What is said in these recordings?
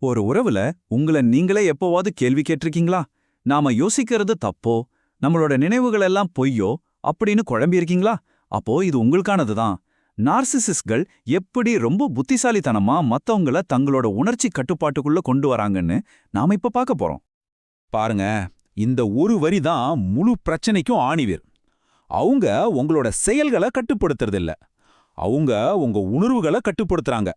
ஒரு உறவுல உங்கள நீங்களே எப்போவாவது கேள்வி கேட்டிருக்கீங்களா? நாம யோசிக்கிறது தப்போ, நம்மளோட நினைவுகள் எல்லாம் பொய்யோ அப்படின்னு குழம்பியிருக்கீங்களா? அப்போ இது உங்களுக்கானதுதான். நார்சிசிஸ்ட்கள் எப்படி ரொம்ப புத்திசாலித்தனமா மத்தவங்கள தங்களோட உணர்ச்சி கட்டுப்பாட்டுக்குள்ள கொண்டு வராங்கன்னு நாம இப்ப பார்க்க போறோம். பாருங்க, இந்த ஒரு வரி தான் முழு பிரச்சனைக்கும் ஆணிவேர். அவங்க உங்களோட செயல்களை கட்டுப்படுத்துறதில்ல, அவங்க உங்க உணர்வுகளை கட்டுப்படுத்துறாங்க.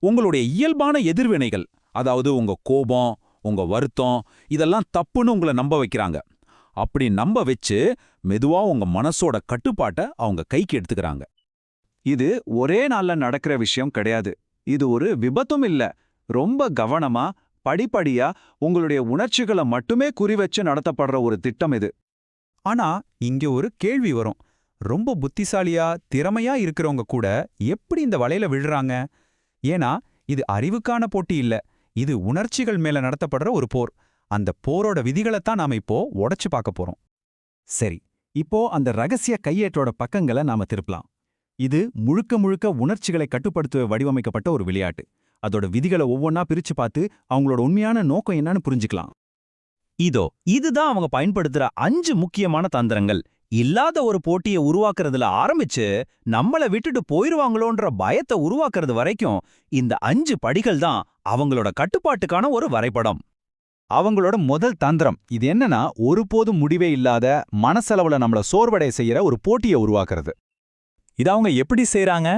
உங்களுடைய இயல்பான எதிர்வினைகள், அதாவது உங்க கோபம், உங்க வருத்தம், இதெல்லாம் தப்புன்னு உங்களை நம்ப வைக்கிறாங்க. அப்படி நம்ப வச்சு மெதுவா உங்க மனசோட கட்டுப்பாட்டை அவங்க கைக்கு எடுத்துக்கிறாங்க. இது ஒரே நாள்ல நடக்கிற விஷயம் கிடையாது. இது ஒரு விபத்தும் இல்ல. ரொம்ப கவனமா, படிப்படியா உங்களுடைய உணர்ச்சிகளை மட்டுமே குறிவச்சு நடத்தப்படுற ஒரு திட்டம் இது. ஆனா இங்க ஒரு கேள்வி வரும். ரொம்ப புத்திசாலியா திறமையா இருக்கிறவங்க கூட எப்படி இந்த வலையில விழுறாங்க? ஏன்னா இது அறிவுக்கான போட்டி இல்ல, இது உணர்ச்சிகள் மேல நடத்தப்படுற ஒரு போர். அந்த போரோட விதிகளைத்தான் நாம இப்போ உடைச்சு பார்க்க போறோம். சரி, இப்போ அந்த ரகசிய கையேட்டோட பக்கங்களை நாம திருப்பலாம். இது முழுக்க முழுக்க உணர்ச்சிகளை கட்டுப்படுத்த வடிவமைக்கப்பட்ட ஒரு விளையாட்டு. அதோட விதிகளை ஒவ்வொன்னா பிரிச்சு பார்த்து அவங்களோட உண்மையான நோக்கம் என்னன்னு புரிஞ்சுக்கலாம். இதுதான் அவங்க பயன்படுத்துற 5 முக்கியமான தந்திரங்கள். இல்லாத ஒரு போட்டியை உருவாக்குறதுல ஆரம்பிச்சு நம்மள விட்டுட்டு போயிருவாங்களோன்ற பயத்தை உருவாக்குறது வரைக்கும் இந்த 5 படிகள் தான் அவங்களோட கட்டுப்பாட்டுக்கான ஒரு வரைபடம். அவங்களோட முதல் தந்திரம் இது என்னன்னா, ஒருபோதும் முடிவே இல்லாத மனசளவுல நம்மள சோர்வடைய செய்யற ஒரு போட்டியை உருவாக்குறது. இத அவங்க எப்படி செய்றாங்க?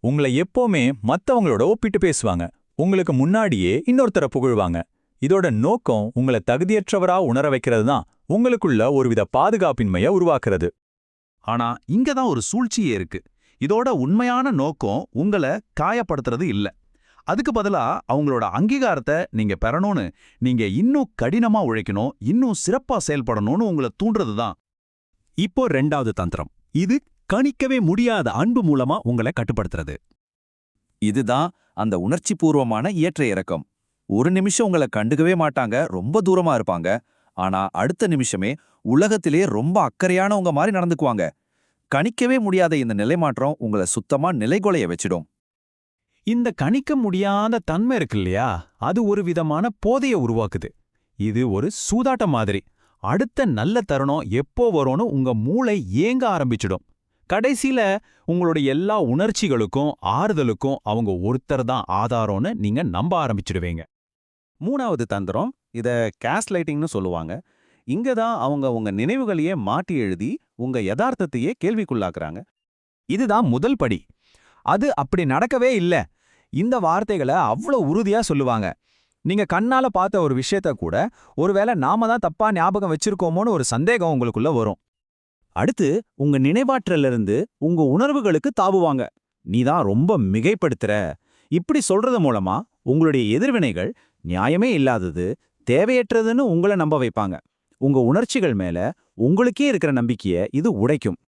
உங்களை எப்பவுமே மத்தவங்களோட ஒப்பிட்டு பேசுவாங்க. உங்களுக்கு முன்னாடியே இன்னொருத்தர புகழ்வாங்க. இதோட நோக்கம் உங்களை தகுதியற்றவரா உணர வைக்கிறது தான், உங்களுக்குள்ள ஒருவித பாதுகாப்பின்மைய உருவாக்குறது. ஆனா இங்க தான் ஒரு சூழ்ச்சியே இருக்கு. இதோட உண்மையான நோக்கம் உங்களை காயப்படுத்துறது இல்ல. அதுக்கு பதிலா அவங்களோட அங்கீகாரத்தை நீங்க பெறணும்னு, நீங்க இன்னும் கடினமா உழைக்கணும், இன்னும் சிறப்பா செயல்படணும்னு உங்களை தூண்டுறது தான். இப்போ 2வது தந்திரம். இது கணிக்கவே முடியாத அன்பு மூலமா உங்களை கட்டுப்படுத்துறது. இதுதான் அந்த உணர்ச்சிபூர்வமான ஏற்ற இறக்கம். ஒரு நிமிஷம் உங்களை கண்டுக்கவே மாட்டாங்க, ரொம்ப தூரமா இருப்பாங்க. ஆனா அடுத்த நிமிஷமே உலகத்திலே ரொம்ப அக்கறையானவங்க மாதிரி நடந்துக்குவாங்க. கணிக்கவே முடியாத இந்த நிலைமாற்றம் உங்களை சுத்தமா நிலைகுலைய வச்சிடும். இந்த கணிக்க முடியாத தன்மை இருக்கு இல்லையா, அது ஒரு விதமான போதைய உருவாக்குது. இது ஒரு சூதாட்டம் மாதிரி. அடுத்த நல்ல தருணம் எப்போ வரும்னு உங்க மூளை ஏங்க ஆரம்பிச்சிடும். கடைசியில உங்களுடைய எல்லா உணர்ச்சிகளுக்கும் ஆறுதலுக்கும் அவங்க ஒருத்தர் தான் ஆதாரம்னு நீங்க நம்ப ஆரம்பிச்சிடுவீங்க. 3வது தந்திரம், இத கேஸ்லைட்டிங்னு சொல்லுவாங்க. இங்க தான் அவங்க உங்க நினைவுகளையே மாட்டி எழுதி உங்க யதார்த்தத்தையே கேள்விக்குள்ளாக்குறாங்க. இதுதான் முதல் படி. அது அப்படி நடக்கவே இல்ல. இந்த வார்த்தைகளை அவ்வளோ உறுதியா சொல்லுவாங்க. நீங்க கண்ணால பார்த்த ஒரு விஷயத்த கூட ஒருவேளை நாம தான் தப்பா ஞாபகம் வச்சிருக்கோமோன்னு ஒரு சந்தேகம் உங்களுக்குள்ள வரும். அடுத்து உங்க நினைவாற்றலிருந்து உங்க உணர்வுகளுக்கு தாவுவாங்க. நீதான் ரொம்ப மிகைப்படுத்துற இப்படி சொல்றது மூலமா உங்களுடைய எதிர்வினைகள் நியாயமே இல்லாதது, தேவையற்றதுன்னு உங்களை நம்ப வைப்பாங்க. உங்க உணர்ச்சிகள் மேல உங்களுக்கே இருக்கிற நம்பிக்கைய இது உடைக்கும்.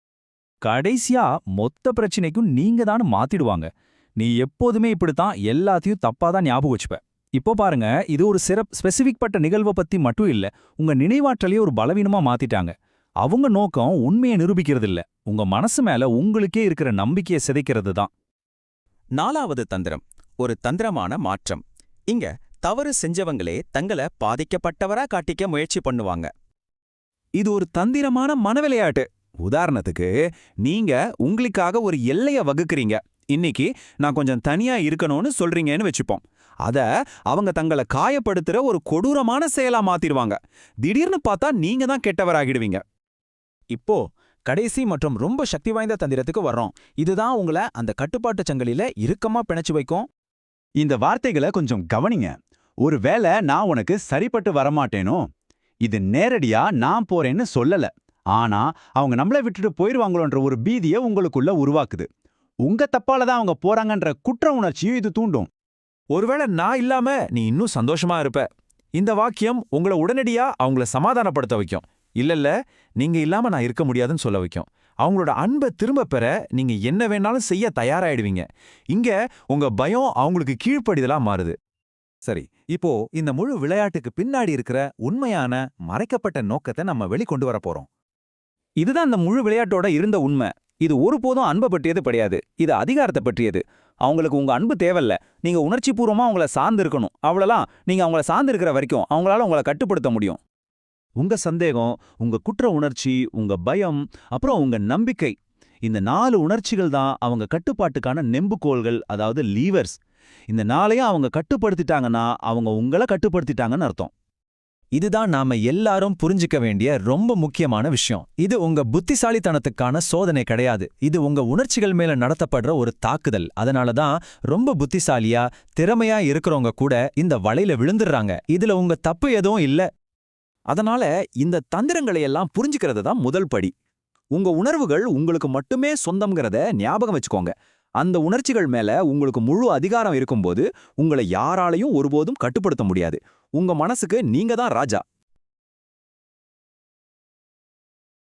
கடைசியா மொத்த பிரச்சனைக்கும் நீங்க தான் மாத்திடுவாங்க. நீ எப்போதுமே இப்படித்தான் எல்லாத்தையும் தப்பாதான் ஞாபகம் வச்சுப்ப. இப்போ பாருங்க, இது ஒரு ஸ்பெசிபிக் பட்ட நிகழ்வை பத்தி மட்டும் இல்ல, உங்க நினைவாற்றலையே ஒரு பலவீனமா மாத்திட்டாங்க. அவங்க நோக்கம் உண்மையை நிரூபிக்கிறது இல்ல, உங்க மனசு மேல உங்களுக்கே இருக்கிற நம்பிக்கையை சிதைக்கிறது தான். 4வது தந்திரம் ஒரு தந்திரமான மாற்றம். இங்க தவறு செஞ்சவங்களே தங்களை பாதிக்கப்பட்டவரா காட்டிக்க முயற்சி பண்ணுவாங்க. இது ஒரு தந்திரமான மனவிளையாட்டு. உதாரணத்துக்கு, நீங்க உங்களுக்காக ஒரு எல்லைய வகுக்கிறீங்க. இன்னைக்கு நான் கொஞ்சம் தனியா இருக்கணும்னு சொல்றீங்கன்னு வச்சுப்போம். அத அவங்க தங்களை காயப்படுத்துற ஒரு கொடூரமான செயலா மாத்திடுவாங்க. திடீர்னு பார்த்தா நீங்க தான் கெட்டவராகிடுவீங்க. இப்போ கடைசி மற்றும் ரொம்ப சக்தி வாய்ந்த தந்திரத்துக்கு வர்றோம். இதுதான் உங்களை அந்த கட்டுப்பாட்டு சங்கிலியில இறுக்கமா பிணைச்சு வைக்கும். இந்த வார்த்தைகளை கொஞ்சம் கவனிங்க. ஒருவேளை நான் உனக்கு சரிப்பட்டு வரமாட்டேனோ, இது நேரடியா நான் போறேன்னு சொல்லல. ஆனா அவங்க நம்மளை விட்டுட்டு போயிருவாங்களோன்ற ஒரு பீதியை உங்களுக்குள்ள உருவாக்குது. உங்க தப்பால தான் அவங்க போறாங்கன்ற குற்ற உணர்ச்சியும் இது தூண்டும். ஒருவேளை நான் இல்லாம நீ இன்னும் சந்தோஷமா இருப்ப. இந்த வாக்கியம் உங்களை உடனடியா அவங்கள சமாதானப்படுத்த வைக்கும். இல்லல்ல, நீங்க இல்லாம நான் இருக்க முடியாதுன்னு சொல்ல வைக்கும். அவங்களோட அன்பை திரும்ப பெற நீங்க என்ன வேணாலும் செய்ய தயாராயிடுவீங்க. இங்க உங்க பயம் அவங்களுக்கு கீழ்ப்படிதலா மாறுது. சரி, இப்போ இந்த முழு விளையாட்டுக்கு பின்னாடி இருக்கிற உண்மையான மறைக்கப்பட்ட நோக்கத்தை நம்ம வெளிக்கொண்டு வர போறோம். இதுதான் அந்த முழு விளையாட்டோட இருந்த உண்மை. இது ஒருபோதும் அன்பை பற்றியது கிடையாது, இது அதிகாரத்தை பற்றியது. அவங்களுக்கு உங்க அன்பு தேவையில்ல, நீங்க உணர்ச்சிபூர்வமா அவங்கள சார்ந்து இருக்கணும். அவ்வளவுதான். நீங்க அவங்கள சார்ந்து இருக்கிற வரைக்கும் அவங்களால உங்களை கட்டுப்படுத்த முடியும். உங்க சந்தேகம், உங்க குற்ற உணர்ச்சி, உங்க பயம், அப்புறம் உங்க நம்பிக்கை, இந்த 4 உணர்ச்சிகள் தான் அவங்க கட்டுப்பாட்டுக்கான நெம்புகோல்கள், அதாவது லீவர்ஸ். இந்த 4ஐயும் அவங்க கட்டுப்படுத்திட்டாங்கன்னா அவங்க உங்களை கட்டுப்படுத்திட்டாங்கன்னு அர்த்தம். இதுதான் நாம எல்லாரும் புரிஞ்சுக்க வேண்டிய ரொம்ப முக்கியமான விஷயம். இது உங்க புத்திசாலித்தனத்துக்கான சோதனை கிடையாது. இது உங்க உணர்ச்சிகள் மேல நடத்தப்படுற ஒரு தாக்குதல். அதனால தான் ரொம்ப புத்திசாலியா திறமையா இருக்கிறவங்க கூட இந்த வலையில விழுந்துடுறாங்க. இதுல உங்க தப்பு எதுவும் இல்ல. அதனால இந்த தந்திரங்களை எல்லாம் புரிஞ்சுக்கிறது தான் முதல் படி. உங்க உணர்வுகள் உங்களுக்கு மட்டுமே சொந்தம்ங்கிறத ஞாபகம் வச்சுக்கோங்க. அந்த உணர்ச்சிகள் மேல உங்களுக்கு முழு அதிகாரம் இருக்கும்போது உங்களை யாராலையும் ஒருபோதும் கட்டுப்படுத்த முடியாது. உங்க மனசுக்கு நீங்க தான் ராஜா.